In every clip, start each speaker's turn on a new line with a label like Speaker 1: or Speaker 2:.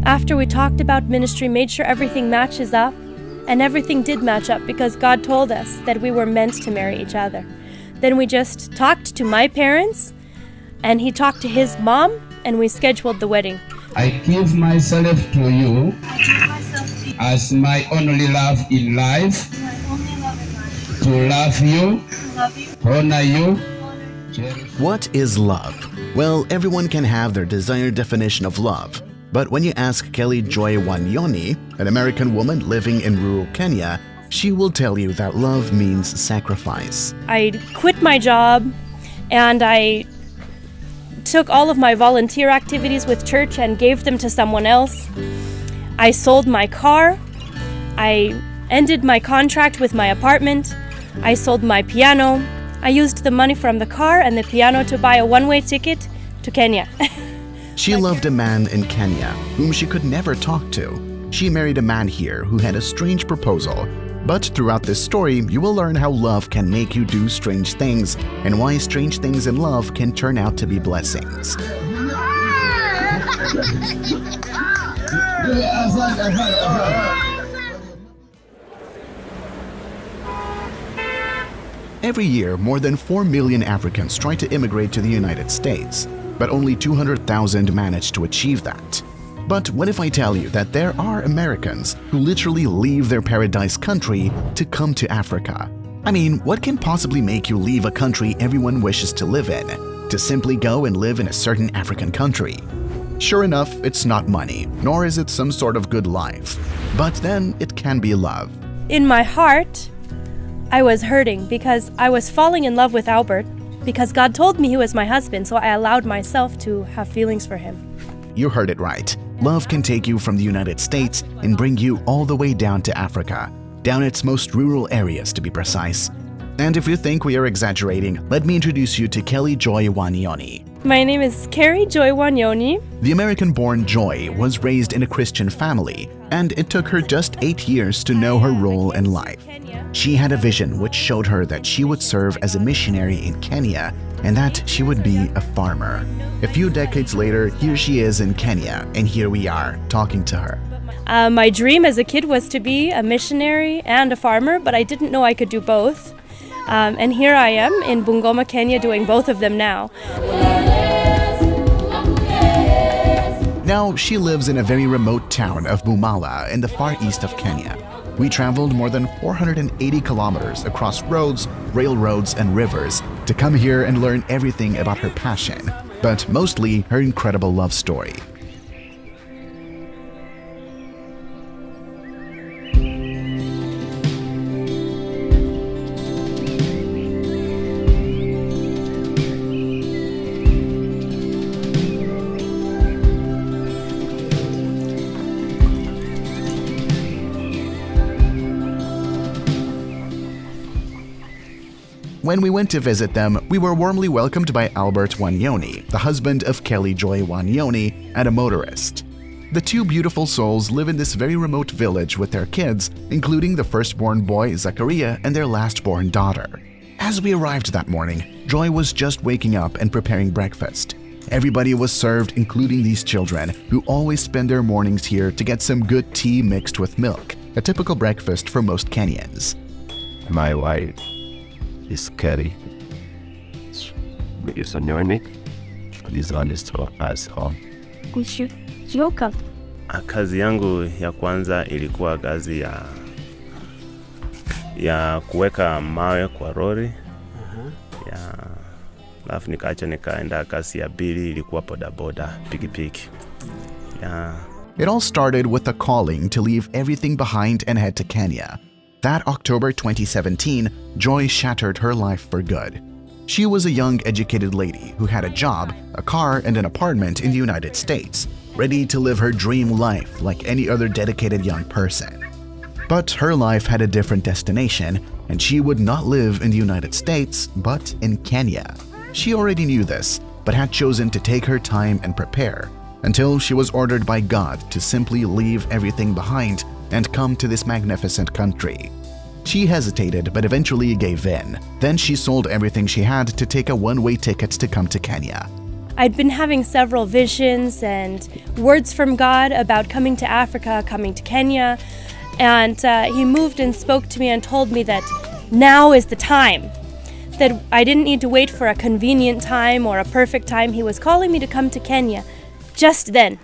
Speaker 1: After we talked about ministry, made sure everything matches up, and everything did match up because God told us that we were meant to marry each other. Then we just talked to my parents, and he talked to his mom, and we scheduled the wedding.
Speaker 2: I give myself to you as my only love in life, to love you, honor you.
Speaker 3: What is love? Well, everyone can have their desired definition of love. But when you ask Kelly Joy Wanyoni, an American woman living in rural Kenya, she will tell you that love means sacrifice.
Speaker 1: I quit my job, and I took all of my volunteer activities with church and gave them to someone else. I sold my car. I ended my contract with my apartment. I sold my piano. I used the money from the car and the piano to buy a one-way ticket to Kenya.
Speaker 3: She loved a man in Kenya whom she could never talk to. She married a man here who had a strange proposal. But throughout this story, you will learn how love can make you do strange things and why strange things in love can turn out to be blessings. Every year, more than 4 million Africans try to immigrate to the United States, but only 200,000 manage to achieve that. But what if I tell you that there are Americans who literally leave their paradise country to come to Africa? I mean, what can possibly make you leave a country everyone wishes to live in, to simply go and live in a certain African country? Sure enough, it's not money, nor is it some sort of good life. But then it can be love.
Speaker 1: In my heart, I was hurting because I was falling in love with Albert because God told me he was my husband, so I allowed myself to have feelings for him.
Speaker 3: You heard it right. Love can take you from the United States and bring you all the way down to Africa, down its most rural areas to be precise. And if you think we are exaggerating, let me introduce you to Kelly Joy Wanyoni.
Speaker 1: My name is Carrie Joy Wanyoni.
Speaker 3: The American-born Joy was raised in a Christian family, and it took her just 8 years to know her role in life. She had a vision which showed her that she would serve as a missionary in Kenya and that she would be a farmer. A few decades later, here she is in Kenya, and here we are, talking to her.
Speaker 1: My dream as a kid was to be a missionary and a farmer, but I didn't know I could do both. And here I am in Bungoma, Kenya, doing both of them now.
Speaker 3: Now, she lives in a very remote town of Bumala in the far east of Kenya. We traveled more than 480 kilometers across roads, railroads, and rivers to come here and learn everything about her passion, but mostly her incredible love story. When we went to visit them, we were warmly welcomed by Albert Wanyoni, the husband of Kelly Joy Wanyoni, and a motorist. The two beautiful souls live in this very remote village with their kids, including the firstborn boy, Zachariah, and their lastborn daughter. As we arrived that morning, Joy was just waking up and preparing breakfast. Everybody was served, including these children, who always spend their mornings here to get some good tea mixed with milk, a typical breakfast for most Kenyans.
Speaker 4: My wife is Kerry. Is Wanyoni. This one is to us home.
Speaker 5: Kazi yangu ya kwanza ilikuwa kazi ya kuweka mawe kwa lori. Alafu nikaenda kazi ya pili ilikuwa bodaboda, pikipiki.
Speaker 3: It all started with a calling to leave everything behind and head to Kenya. That October 2017, Joy shattered her life for good. She was a young, educated lady who had a job, a car, and an apartment in the United States, ready to live her dream life like any other dedicated young person. But her life had a different destination, and she would not live in the United States, but in Kenya. She already knew this, but had chosen to take her time and prepare, until she was ordered by God to simply leave everything behind and come to this magnificent country. She hesitated but eventually gave in. Then she sold everything she had to take a one-way ticket to come to Kenya.
Speaker 1: I'd been having several visions and words from God about coming to Africa, coming to Kenya, and he moved and spoke to me and told me that now is the time, that I didn't need to wait for a convenient time or a perfect time. He was calling me to come to Kenya just then.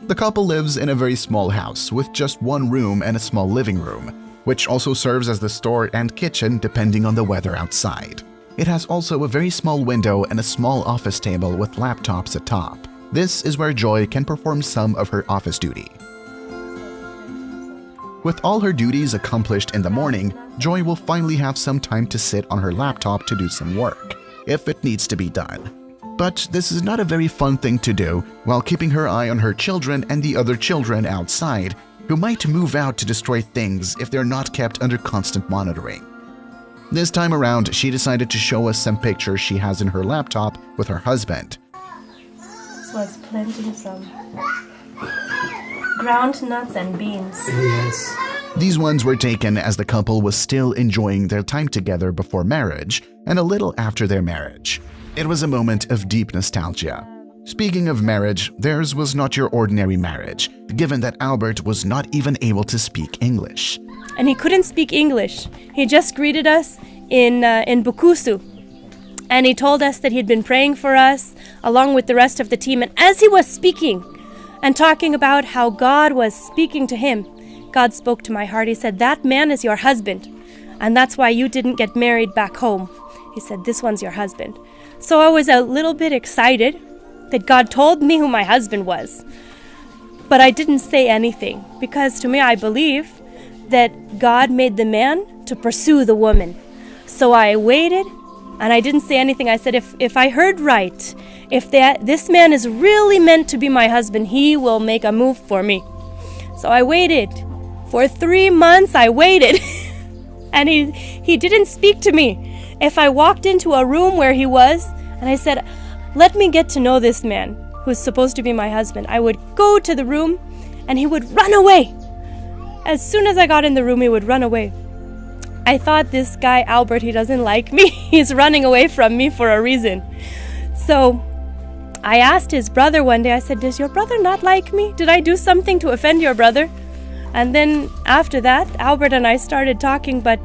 Speaker 3: The couple lives in a very small house with just one room and a small living room, which also serves as the store and kitchen depending on the weather outside. It has also a very small window and a small office table with laptops atop. This is where Joy can perform some of her office duty. With all her duties accomplished in the morning, Joy will finally have some time to sit on her laptop to do some work, if it needs to be done. But this is not a very fun thing to do while keeping her eye on her children and the other children outside, who might move out to destroy things if they're not kept under constant monitoring. This time around, she decided to show us some pictures she has in her laptop with her husband.
Speaker 1: This was planting some ground nuts and beans.
Speaker 6: Yes.
Speaker 3: These ones were taken as the couple was still enjoying their time together before marriage and a little after their marriage. It was a moment of deep nostalgia. Speaking of marriage, theirs was not your ordinary marriage, given that Albert was not even able to speak English.
Speaker 1: And he couldn't speak English. He just greeted us in Bukusu. And he told us that he'd been praying for us along with the rest of the team. And as he was speaking and talking about how God was speaking to him, God spoke to my heart. He said, "That man is your husband. And that's why you didn't get married back home." He said, "This one's your husband." So I was a little bit excited that God told me who my husband was. But I didn't say anything because to me I believe that God made the man to pursue the woman. So I waited and I didn't say anything. I said, if I heard right, if this man is really meant to be my husband, he will make a move for me. So I waited. For 3 months I waited. And he didn't speak to me. If I walked into a room where he was and I said, "Let me get to know this man who's supposed to be my husband," I would go to the room and he would run away. As soon as I got in the room, he would run away. I thought, this guy Albert, he doesn't like me. He's running away from me for a reason. So I asked his brother one day, I said, "Does your brother not like me? Did I do something to offend your brother?" And then after that, Albert and I started talking, but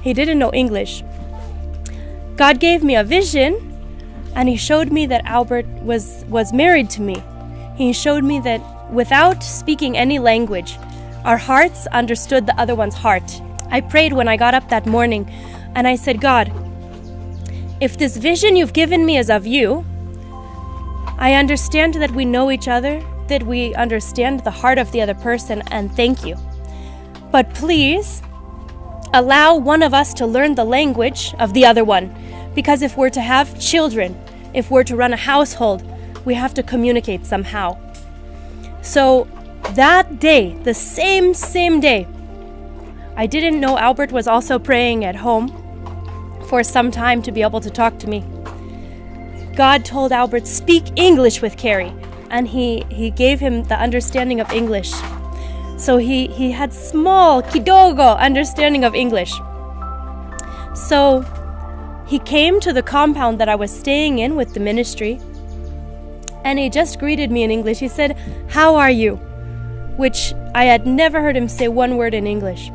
Speaker 1: he didn't know English. God gave me a vision, and he showed me that Albert was married to me. He showed me that without speaking any language, our hearts understood the other one's heart. I prayed when I got up that morning, and I said, "God, if this vision you've given me is of you, I understand that we know each other, that we understand the heart of the other person, and thank you. But please, allow one of us to learn the language of the other one. Because if we're to have children, if we're to run a household, we have to communicate somehow." So that day, the same day, I didn't know Albert was also praying at home for some time to be able to talk to me. God told Albert, "Speak English with Carrie." And he gave him the understanding of English. So he had small, kidogo understanding of English. So he came to the compound that I was staying in with the ministry, and he just greeted me in English. He said, "How are you?" Which I had never heard him say one word in English.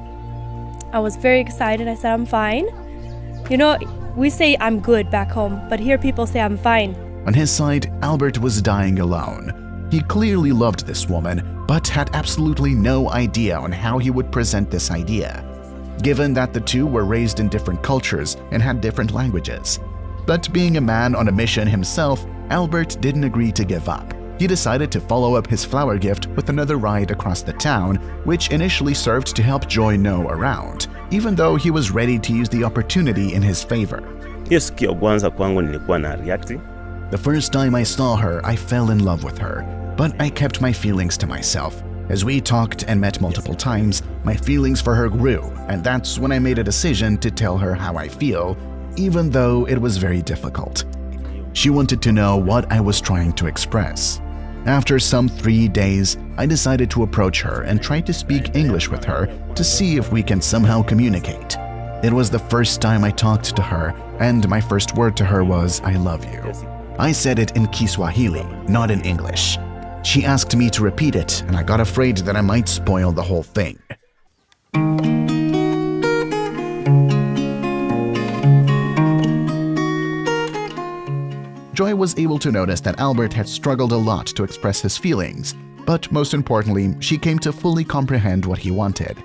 Speaker 1: I was very excited. I said, "I'm fine." You know, we say "I'm good" back home, but here people say "I'm fine."
Speaker 3: On his side, Albert was dying alone. He clearly loved this woman, but had absolutely no idea on how he would present this idea, given that the two were raised in different cultures and had different languages. But being a man on a mission himself, Albert didn't agree to give up. He decided to follow up his flower gift with another ride across the town, which initially served to help Joy know around, even though he was ready to use the opportunity in his favor.
Speaker 5: Hiyo siku ya kwanza kwangu nilikuwa na react.
Speaker 3: The first time I saw her, I fell in love with her, but I kept my feelings to myself. As we talked and met multiple times, my feelings for her grew, and that's when I made a decision to tell her how I feel, even though it was very difficult. She wanted to know what I was trying to express. After some 3 days, I decided to approach her and try to speak English with her to see if we can somehow communicate. It was the first time I talked to her, and my first word to her was, "I love you." I said it in Kiswahili, not in English. She asked me to repeat it, and I got afraid that I might spoil the whole thing. Joy was able to notice that Albert had struggled a lot to express his feelings, but most importantly, she came to fully comprehend what he wanted.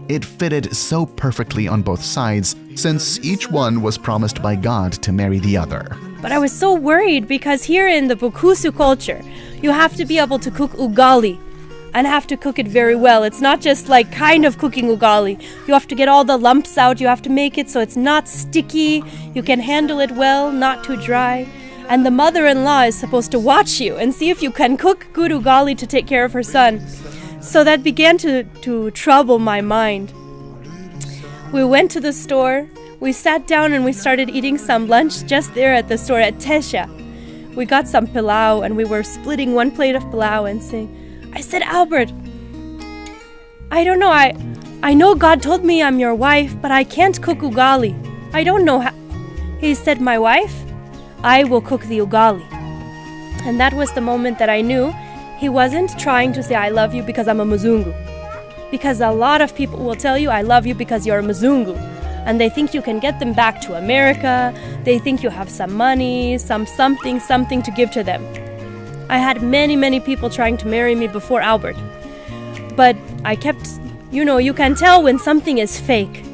Speaker 3: It fitted so perfectly on both sides, since each one was promised by God to marry the other.
Speaker 1: But I was so worried because here in the Bukusu culture, you have to be able to cook ugali and have to cook it very well. It's not just like kind of cooking ugali. You have to get all the lumps out. You have to make it so it's not sticky. You can handle it well, not too dry. And the mother-in-law is supposed to watch you and see if you can cook good ugali to take care of her son. So that began to trouble my mind. We went to the store, we sat down and we started eating some lunch just there at the store at Tesha. We got some pilau and we were splitting one plate of pilau and saying, I said, Albert, I don't know, I know God told me I'm your wife, but I can't cook ugali. I don't know how. He said, my wife, I will cook the ugali. And that was the moment that I knew he wasn't trying to say I love you because I'm a Mzungu. Because a lot of people will tell you I love you because you're a Mzungu. And they think you can get them back to America. They think you have some money, something to give to them. I had many people trying to marry me before Albert. But I kept, you can tell when something is fake.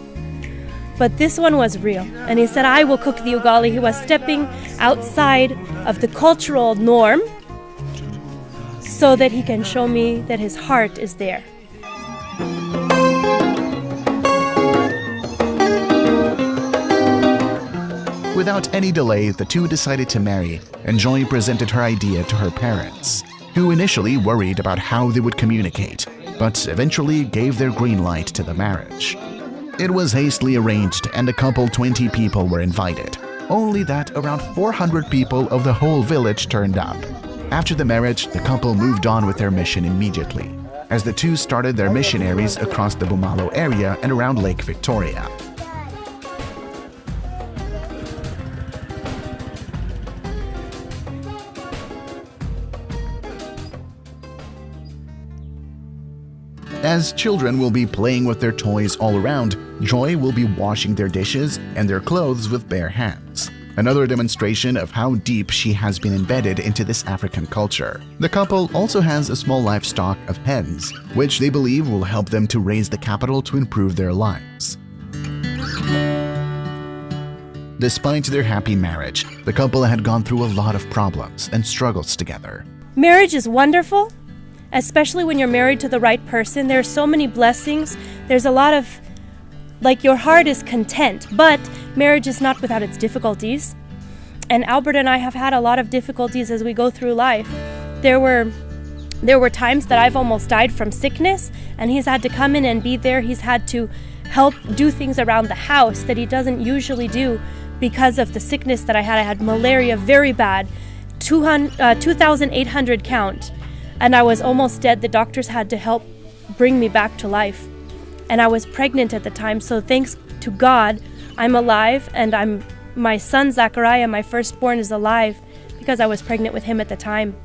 Speaker 1: But this one was real. And he said, I will cook the ugali. He was stepping outside of the cultural norm so that he can show me that his heart is there.
Speaker 3: Without any delay, the two decided to marry, and Joy presented her idea to her parents, who initially worried about how they would communicate, but eventually gave their green light to the marriage. It was hastily arranged and a couple 20 people were invited, only that around 400 people of the whole village turned up. After the marriage, the couple moved on with their mission immediately, as the two started their missionaries across the Bumalo area and around Lake Victoria. As children will be playing with their toys all around, Joy will be washing their dishes and their clothes with bare hands. Another demonstration of how deep she has been embedded into this African culture. The couple also has a small livestock of hens, which they believe will help them to raise the capital to improve their lives. Despite their happy marriage, the couple had gone through a lot of problems and struggles together.
Speaker 1: Marriage is wonderful, especially when you're married to the right person. There's so many blessings. There's a lot of, your heart is content, but marriage is not without its difficulties. And Albert and I have had a lot of difficulties as we go through life. There were times that I've almost died from sickness, and he's had to come in and be there. He's had to help do things around the house that he doesn't usually do because of the sickness that I had. I had malaria very bad, 2,800 count. And I was almost dead. The doctors had to help bring me back to life. And I was pregnant at the time, so thanks to God, I'm alive, and my son Zachariah, my firstborn, is alive because I was pregnant with him at the time.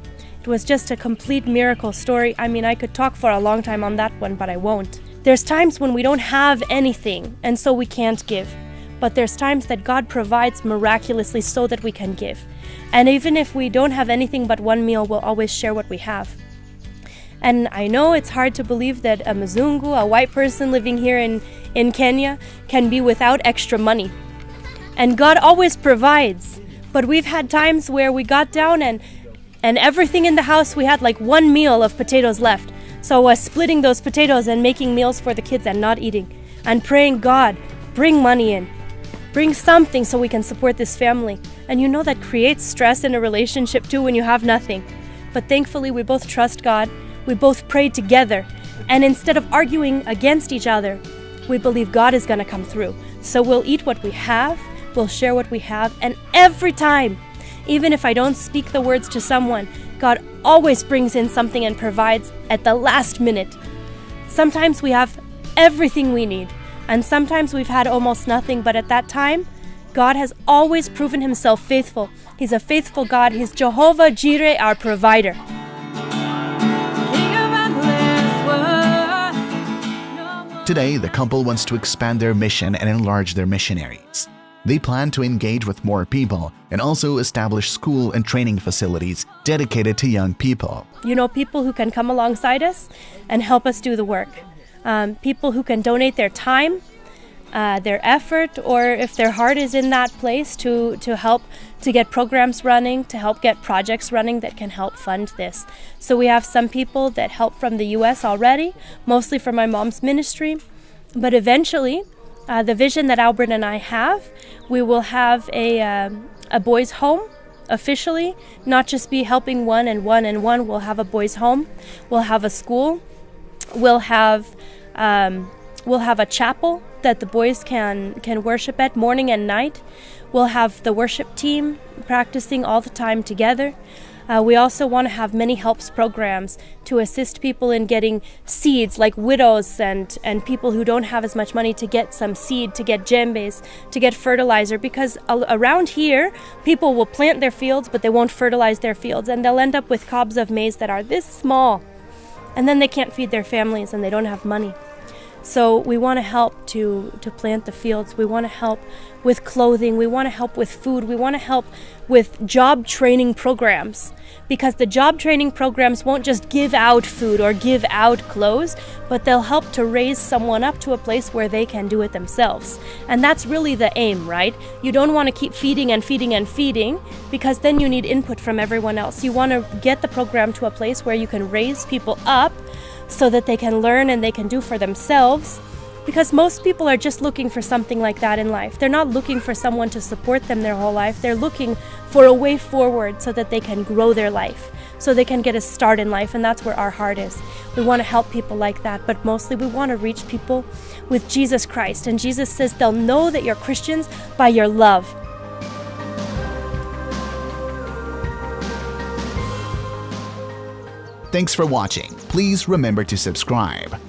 Speaker 1: It was just a complete miracle story. I mean, I could talk for a long time on that one, but I won't. There's times when we don't have anything, and so we can't give. But there's times that God provides miraculously so that we can give. And even if we don't have anything but one meal, we'll always share what we have. And I know it's hard to believe that a Mzungu, a white person living here in Kenya, can be without extra money. And God always provides. But we've had times where we got down and everything in the house, we had like one meal of potatoes left. So I was splitting those potatoes and making meals for the kids and not eating. And praying, God, bring money in. Bring something so we can support this family. And you know that creates stress in a relationship too when you have nothing. But thankfully we both trust God. We both prayed together, and instead of arguing against each other, we believe God is going to come through. So we'll eat what we have, we'll share what we have, and every time, even if I don't speak the words to someone, God always brings in something and provides at the last minute. Sometimes we have everything we need, And sometimes we've had almost nothing, but at that time, God has always proven himself faithful. He's a faithful God. He's Jehovah Jireh, our provider.
Speaker 3: Today, the couple wants to expand their mission and enlarge their missionaries. They plan to engage with more people and also establish school and training facilities dedicated to young people.
Speaker 1: People who can come alongside us and help us do the work. People who can donate their time, their effort, or if their heart is in that place to help to get programs running, to help get projects running that can help fund this. So we have some people that help from the U.S. already, mostly from my mom's ministry. But eventually, the vision that Albert and I have, we will have a boys' home officially, not just be helping one and one and one. We'll have a boys' home. We'll have a school. We'll have a chapel that the boys can worship at morning and night. We'll have the worship team practicing all the time together. We also want to have many helps programs to assist people in getting seeds, like widows and people who don't have as much money, to get some seed, to get djembes, to get fertilizer, because around here people will plant their fields but they won't fertilize their fields, and they'll end up with cobs of maize that are this small, and then they can't feed their families and they don't have money. So we want to help to plant the fields. We want to help with clothing. We want to help with food. We want to help with job training programs, because the job training programs won't just give out food or give out clothes, but they'll help to raise someone up to a place where they can do it themselves. And that's really the aim, right? You don't want to keep feeding and feeding and feeding, because then you need input from everyone else. You want to get the program to a place where you can raise people up so that they can learn and they can do for themselves, because most people are just looking for something like that in life. They're not looking for someone to support them their whole life. They're looking for a way forward so that they can grow their life, so they can get a start in life, and that's where our heart is. We want to help people like that, but mostly we want to reach people with Jesus Christ. And Jesus says they'll know that you're Christians by your love.
Speaker 3: Thanks for watching. Please remember to subscribe.